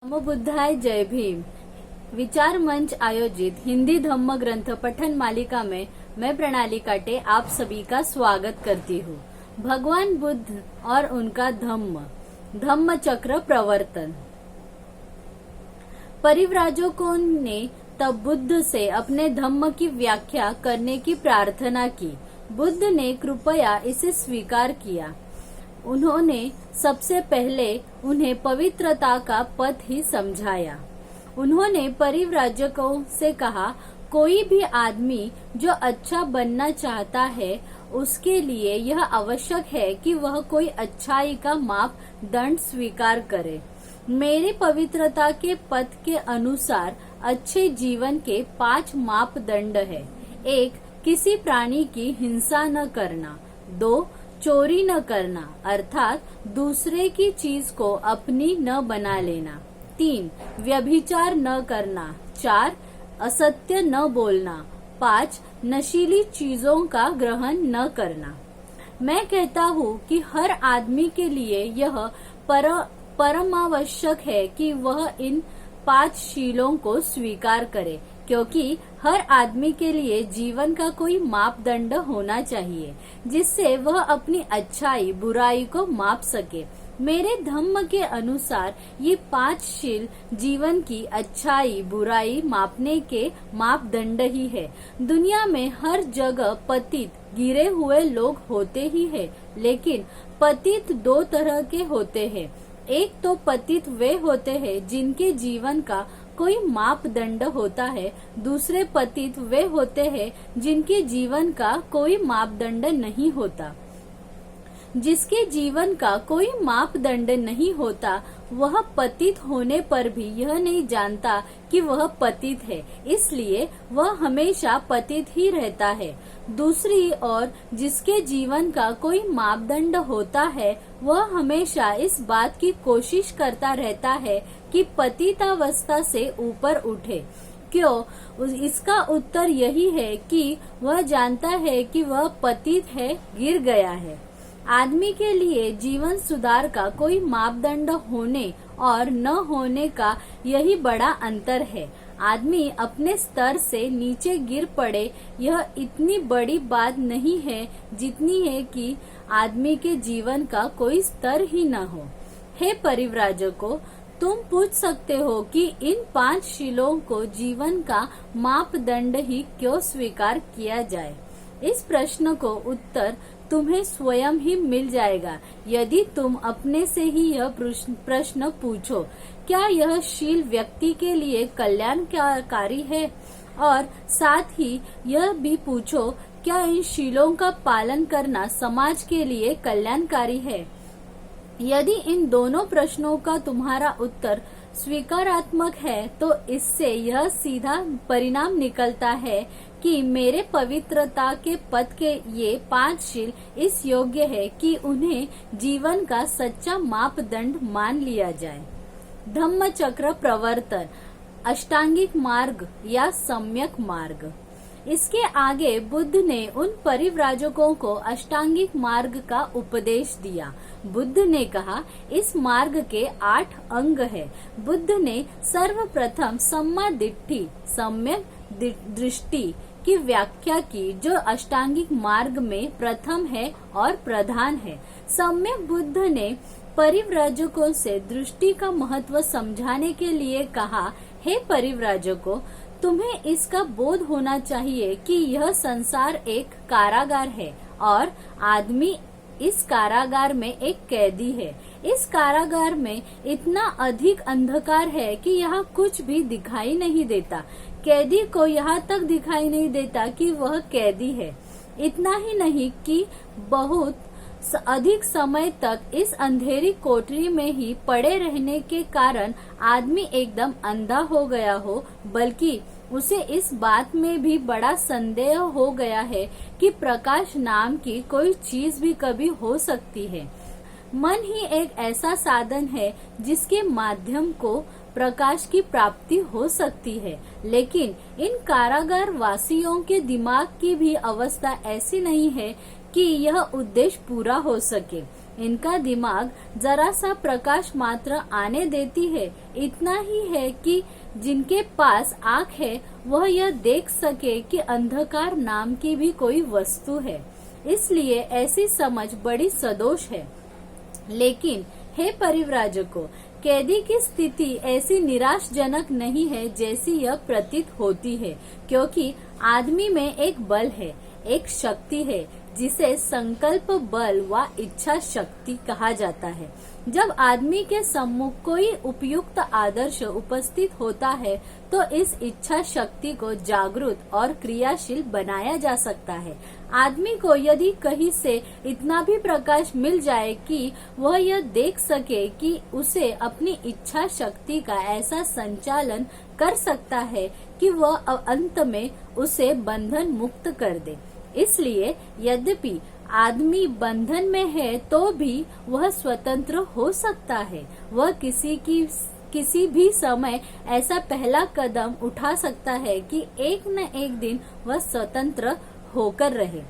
नमो बुद्धाय जय भीम। विचार मंच आयोजित हिंदी धम्म ग्रंथ पठन मालिका में मैं प्रणाली काटे आप सभी का स्वागत करती हूँ। भगवान बुद्ध और उनका धम्म चक्र प्रवर्तन। परिव्राजकों ने तब बुद्ध से अपने धम्म की व्याख्या करने की प्रार्थना की। बुद्ध ने कृपया इसे स्वीकार किया। उन्होंने सबसे पहले उन्हें पवित्रता का पथ ही समझाया। उन्होंने परिव्राजकों से कहा, कोई भी आदमी जो अच्छा बनना चाहता है उसके लिए यह आवश्यक है कि वह कोई अच्छाई का मापदंड स्वीकार करे। मेरी पवित्रता के पथ के अनुसार अच्छे जीवन के 5 मापदंड है। 1. किसी प्राणी की हिंसा न करना। 2. चोरी न करना अर्थात दूसरे की चीज को अपनी न बना लेना। 3. व्यभिचार न करना। 4. असत्य न बोलना। 5. नशीली चीजों का ग्रहण न करना। मैं कहता हूँ कि हर आदमी के लिए यह परमावश्यक है कि वह इन 5 शीलों को स्वीकार करे, क्योंकि हर आदमी के लिए जीवन का कोई मापदंड होना चाहिए जिससे वह अपनी अच्छाई बुराई को माप सके। मेरे धम्म के अनुसार ये 5 शील जीवन की अच्छाई बुराई मापने के मापदंड ही है। दुनिया में हर जगह पतित गिरे हुए लोग होते ही हैं, लेकिन पतित 2 तरह के होते हैं। एक तो पतित वे होते हैं जिनके जीवन का कोई मापदंड होता है। दूसरे पतित वे होते हैं जिनके जीवन का कोई मापदंड नहीं होता। जिसके जीवन का कोई मापदंड नहीं होता वह पतित होने पर भी यह नहीं जानता कि वह पतित है, इसलिए वह हमेशा पतित ही रहता है। दूसरी ओर जिसके जीवन का कोई मापदंड होता है वह हमेशा इस बात की कोशिश करता रहता है कि पतितावस्था से ऊपर उठे। क्यों? इसका उत्तर यही है कि वह जानता है कि वह पतित है, गिर गया है। आदमी के लिए जीवन सुधार का कोई मापदंड होने और न होने का यही बड़ा अंतर है। आदमी अपने स्तर से नीचे गिर पड़े यह इतनी बड़ी बात नहीं है जितनी है कि आदमी के जीवन का कोई स्तर ही न हो। हे परिव्राजकों, तुम पूछ सकते हो कि इन 5 शीलों को जीवन का मापदंड ही क्यों स्वीकार किया जाए। इस प्रश्न को उत्तर तुम्हें स्वयं ही मिल जाएगा यदि तुम अपने से ही यह प्रश्न पूछो। क्या यह शील व्यक्ति के लिए कल्याणकारी है? और साथ ही यह भी पूछो, क्या इन शीलों का पालन करना समाज के लिए कल्याणकारी है? यदि इन दोनों प्रश्नों का तुम्हारा उत्तर स्वीकारात्मक है तो इससे यह सीधा परिणाम निकलता है कि मेरे पवित्रता के पथ के ये 5 शील इस योग्य है कि उन्हें जीवन का सच्चा मापदंड मान लिया जाए। धम्म चक्र प्रवर्तन, अष्टांगिक मार्ग या सम्यक मार्ग। इसके आगे बुद्ध ने उन परिव्राजकों को अष्टांगिक मार्ग का उपदेश दिया। बुद्ध ने कहा, इस मार्ग के 8 अंग है। बुद्ध ने सर्वप्रथम सम्मा दिट्ठी, सम्यक दृष्टि की व्याख्या की, जो अष्टांगिक मार्ग में प्रथम है और प्रधान है। सम्यक बुद्ध ने परिव्राजकों से दृष्टि का महत्व समझाने के लिए कहा, हे परिव्राजकों, तुम्हें इसका बोध होना चाहिए कि यह संसार एक कारागार है और आदमी इस कारागार में एक कैदी है। इस कारागार में इतना अधिक अंधकार है कि यहाँ कुछ भी दिखाई नहीं देता। कैदी को यहाँ तक दिखाई नहीं देता कि वह कैदी है। इतना ही नहीं कि बहुत अधिक समय तक इस अंधेरी कोठरी में ही पड़े रहने के कारण आदमी एकदम अंधा हो गया हो, बल्कि उसे इस बात में भी बड़ा संदेह हो गया है कि प्रकाश नाम की कोई चीज भी कभी हो सकती है। मन ही एक ऐसा साधन है जिसके माध्यम को प्रकाश की प्राप्ति हो सकती है, लेकिन इन कारागार वासियों के दिमाग की भी अवस्था ऐसी नहीं है कि यह उद्देश्य पूरा हो सके। इनका दिमाग जरा सा प्रकाश मात्र आने देती है। इतना ही है कि जिनके पास आँख है वह यह देख सके कि अंधकार नाम की भी कोई वस्तु है। इसलिए ऐसी समझ बड़ी सदोष है। लेकिन हे परिव्राजकों, कैदी की स्थिति ऐसी निराशजनक नहीं है जैसी यह प्रतीत होती है, क्योंकि आदमी में एक बल है, एक शक्ति है जिसे संकल्प बल व इच्छा शक्ति कहा जाता है। जब आदमी के सम्मुख कोई उपयुक्त आदर्श उपस्थित होता है तो इस इच्छा शक्ति को जागृत और क्रियाशील बनाया जा सकता है। आदमी को यदि कहीं से इतना भी प्रकाश मिल जाए कि वह यह देख सके कि उसे अपनी इच्छा शक्ति का ऐसा संचालन कर सकता है कि वह अंत में उसे बंधन मुक्त कर दे। इसलिए यद्यपि आदमी बंधन में है तो भी वह स्वतंत्र हो सकता है। वह किसी भी समय ऐसा पहला कदम उठा सकता है कि एक न एक दिन वह स्वतंत्र होकर रहे।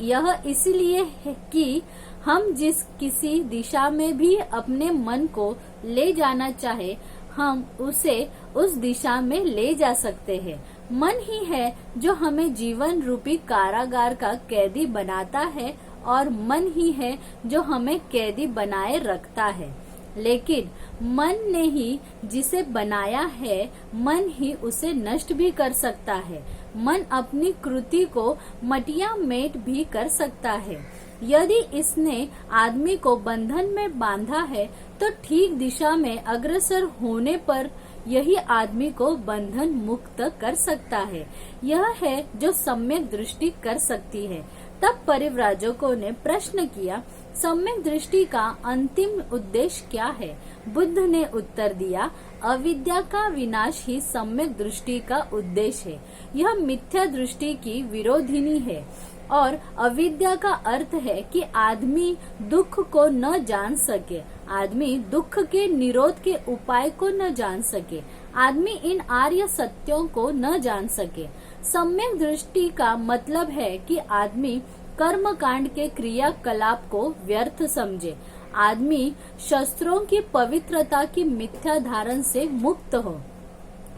यह इसलिए है कि हम किसी दिशा में भी अपने मन को ले जाना चाहे, हम उसे उस दिशा में ले जा सकते हैं। मन ही है जो हमें जीवन रूपी कारागार का कैदी बनाता है और मन ही है जो हमें कैदी बनाए रखता है। लेकिन मन ने ही जिसे बनाया है, मन ही उसे नष्ट भी कर सकता है। मन अपनी कृति को मटिया मेट भी कर सकता है। यदि इसने आदमी को बंधन में बांधा है तो ठीक दिशा में अग्रसर होने पर यही आदमी को बंधन मुक्त कर सकता है। यह है जो सम्यक दृष्टि कर सकती है। तब परिव्राजकों ने प्रश्न किया, सम्यक दृष्टि का अंतिम उद्देश्य क्या है? बुद्ध ने उत्तर दिया, अविद्या का विनाश ही सम्यक दृष्टि का उद्देश्य है। यह मिथ्या दृष्टि की विरोधिनी है और अविद्या का अर्थ है कि आदमी दुख को न जान सके, आदमी दुख के निरोध के उपाय को न जान सके, आदमी इन आर्य सत्यों को न जान सके। सम्यक दृष्टि का मतलब है कि आदमी कर्म कांड के क्रियाकलाप को व्यर्थ समझे, आदमी शस्त्रों की पवित्रता की मिथ्या धारण से मुक्त हो।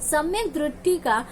सम्यक दृष्टि का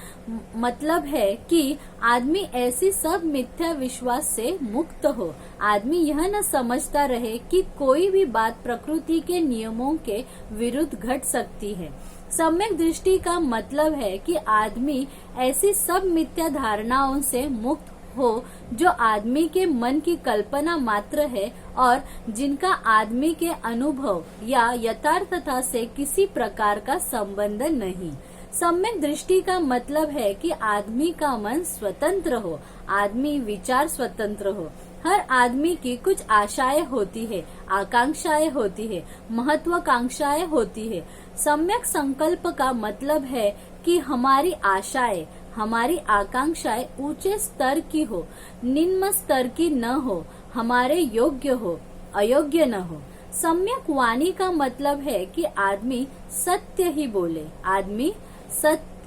मतलब है कि आदमी ऐसी सब मिथ्या विश्वास से मुक्त हो। आदमी यह न समझता रहे कि कोई भी बात प्रकृति के नियमों के विरुद्ध घट सकती है। सम्यक दृष्टि का मतलब है कि आदमी ऐसी सब मिथ्या धारणाओं से मुक्त हो जो आदमी के मन की कल्पना मात्र है और जिनका आदमी के अनुभव या यथार्थता से किसी प्रकार का संबंध नहीं। सम्यक दृष्टि का मतलब है कि आदमी का मन स्वतंत्र हो, आदमी विचार स्वतंत्र हो। हर आदमी की कुछ आशाएं होती है, आकांक्षाएं होती है, महत्वाकांक्षाएं होती है। सम्यक संकल्प का मतलब है कि हमारी आशाएं, हमारी आकांक्षाएं ऊंचे स्तर की हो, निम्न स्तर की न हो, हमारे योग्य हो, अयोग्य न हो। सम्यक वाणी का मतलब है कि आदमी सत्य ही बोले, आदमी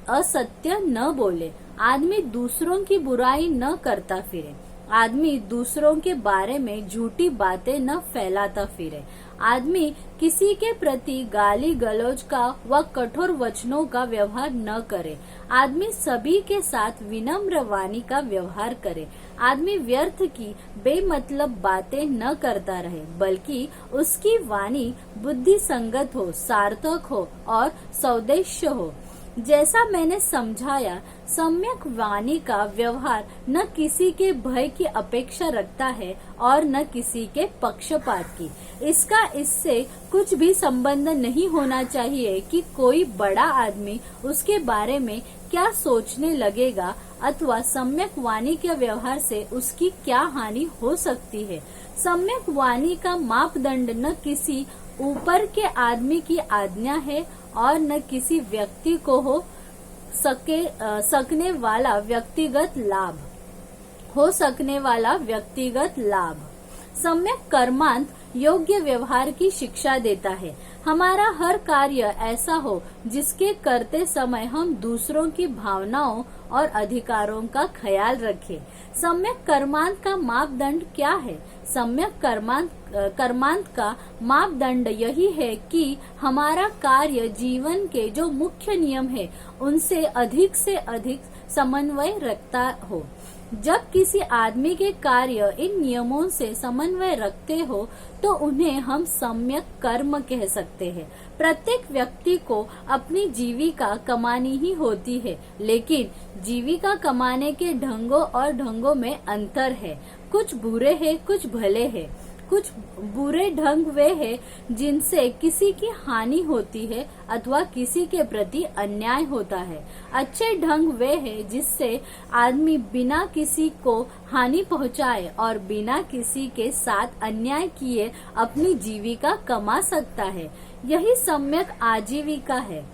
असत्य न बोले, आदमी दूसरों की बुराई न करता फिरे, आदमी दूसरों के बारे में झूठी बातें न फैलाता फिरे, आदमी किसी के प्रति गाली गलौज का व कठोर वचनों का व्यवहार न करे, आदमी सभी के साथ विनम्र वाणी का व्यवहार करे, आदमी व्यर्थ की बेमतलब बातें न करता रहे, बल्कि उसकी वाणी बुद्धि संगत हो, सार्थक हो और सौदेश्य हो। जैसा मैंने समझाया, सम्यक वाणी का व्यवहार न किसी के भय की अपेक्षा रखता है और न किसी के पक्षपात की। इसका इससे कुछ भी संबंध नहीं होना चाहिए कि कोई बड़ा आदमी उसके बारे में क्या सोचने लगेगा अथवा सम्यक वाणी के व्यवहार से उसकी क्या हानि हो सकती है। सम्यक वाणी का मापदंड न किसी ऊपर के आदमी की आज्ञा है और न किसी व्यक्ति को हो सकने वाला व्यक्तिगत लाभ। सम्यक कर्मांत योग्य व्यवहार की शिक्षा देता है। हमारा हर कार्य ऐसा हो जिसके करते समय हम दूसरों की भावनाओं और अधिकारों का ख्याल रखें। सम्यक कर्मांत का मापदंड क्या है? सम्यक कर्मांत का मापदंड यही है कि हमारा कार्य जीवन के जो मुख्य नियम है उनसे अधिक समन्वय रखता हो। जब किसी आदमी के कार्य इन नियमों से समन्वय रखते हो तो उन्हें हम सम्यक कर्म कह सकते हैं। प्रत्येक व्यक्ति को अपनी जीविका कमानी ही होती है, लेकिन जीविका कमाने के ढंगों में अंतर है। कुछ बुरे हैं, कुछ भले हैं। कुछ बुरे ढंग वे हैं जिनसे किसी की हानि होती है अथवा किसी के प्रति अन्याय होता है। अच्छे ढंग वे हैं जिससे आदमी बिना किसी को हानि पहुंचाए और बिना किसी के साथ अन्याय किए अपनी जीविका कमा सकता है। यही सम्यक आजीविका है।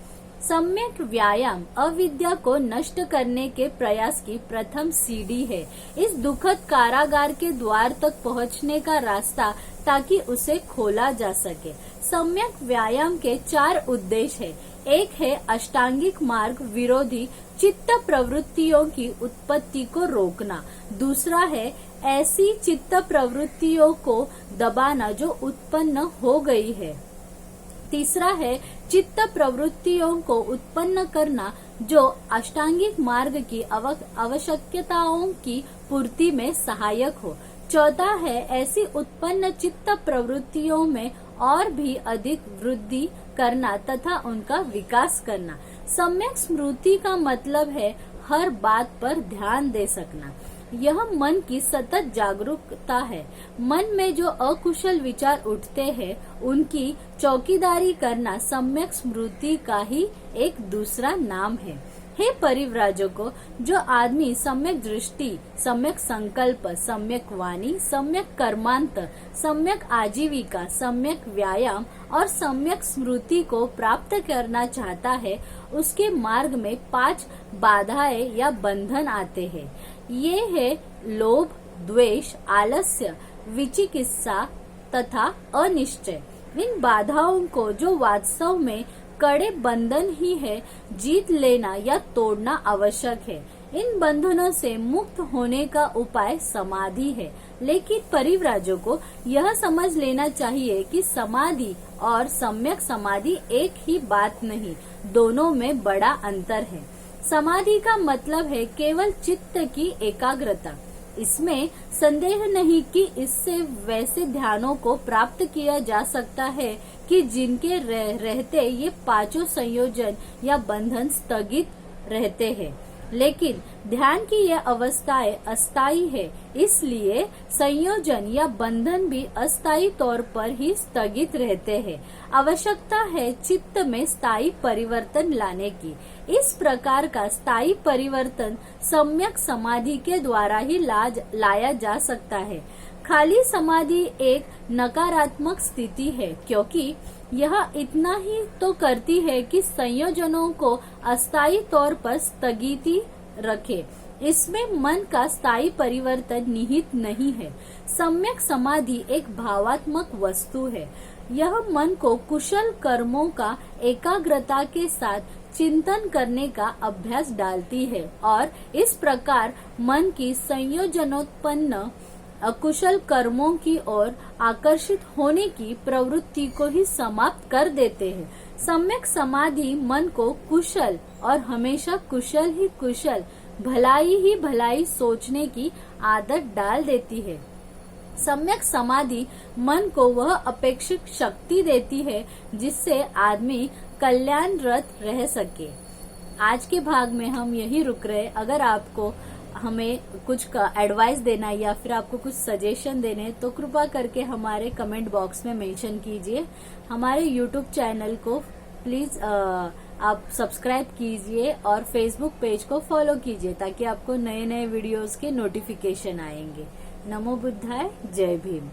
सम्यक व्यायाम अविद्या को नष्ट करने के प्रयास की प्रथम सीढ़ी है। इस दुखद कारागार के द्वार तक पहुंचने का रास्ता ताकि उसे खोला जा सके। सम्यक व्यायाम के 4 उद्देश्य है। एक है अष्टांगिक मार्ग विरोधी चित्त प्रवृत्तियों की उत्पत्ति को रोकना। दूसरा है ऐसी चित्त प्रवृत्तियों को दबाना जो उत्पन्न हो गई है। तीसरा है चित्त प्रवृत्तियों को उत्पन्न करना जो अष्टांगिक मार्ग की आवश्यकताओं की पूर्ति में सहायक हो। चौथा है ऐसी उत्पन्न चित्त प्रवृत्तियों में और भी अधिक वृद्धि करना तथा उनका विकास करना। सम्यक स्मृति का मतलब है हर बात पर ध्यान दे सकना। यह मन की सतत जागरूकता है। मन में जो अकुशल विचार उठते हैं उनकी चौकीदारी करना सम्यक स्मृति का ही एक दूसरा नाम है। हे परिव्राजकों, जो आदमी सम्यक दृष्टि, सम्यक संकल्प, सम्यक वाणी, सम्यक कर्मांत, सम्यक आजीविका, सम्यक व्यायाम और सम्यक स्मृति को प्राप्त करना चाहता है, उसके मार्ग में 5 बाधाएं या बंधन आते हैं। ये है लोभ, द्वेष, आलस्य, विचिकित्सा तथा अनिश्चय। इन बाधाओं को, जो वास्तव में कड़े बंधन ही है, जीत लेना या तोड़ना आवश्यक है। इन बंधनों से मुक्त होने का उपाय समाधि है। लेकिन परिव्राजकों को यह समझ लेना चाहिए कि समाधि और सम्यक समाधि एक ही बात नहीं, दोनों में बड़ा अंतर है। समाधि का मतलब है केवल चित्त की एकाग्रता। इसमें संदेह नहीं कि इससे वैसे ध्यानों को प्राप्त किया जा सकता है कि जिनके रहते ये 5 संयोजन या बंधन स्थगित रहते हैं, लेकिन ध्यान की यह अवस्थाएं अस्थायी है, इसलिए संयोजन या बंधन भी अस्थायी तौर पर ही स्थगित रहते हैं। आवश्यकता है चित्त में स्थायी परिवर्तन लाने की। इस प्रकार का स्थायी परिवर्तन सम्यक समाधि के द्वारा ही लाया जा सकता है। खाली समाधि एक नकारात्मक स्थिति है, क्योंकि यह इतना ही तो करती है कि संयोजनों को अस्थायी तौर पर स्थगिति रखे। इसमें मन का स्थायी परिवर्तन निहित नहीं है। सम्यक समाधि एक भावात्मक वस्तु है। यह मन को कुशल कर्मों का एकाग्रता के साथ चिंतन करने का अभ्यास डालती है और इस प्रकार मन की संयोजनोत्पन्न अकुशल कर्मों की ओर आकर्षित होने की प्रवृत्ति को ही समाप्त कर देते हैं। सम्यक समाधि मन को कुशल और हमेशा कुशल ही कुशल, भलाई ही भलाई सोचने की आदत डाल देती है। सम्यक समाधि मन को वह अपेक्षित शक्ति देती है जिससे आदमी कल्याणरत रह सके। आज के भाग में हम यही रुक रहे। अगर आपको हमें कुछ का एडवाइस देना है या फिर आपको कुछ सजेशन देने हैं तो कृपा करके हमारे कमेंट बॉक्स में मेंशन कीजिए। हमारे यूट्यूब चैनल को प्लीज आप सब्सक्राइब कीजिए और फेसबुक पेज को फॉलो कीजिए ताकि आपको नए नए वीडियोस के नोटिफिकेशन आएंगे। नमो बुद्धाय, जय भीम।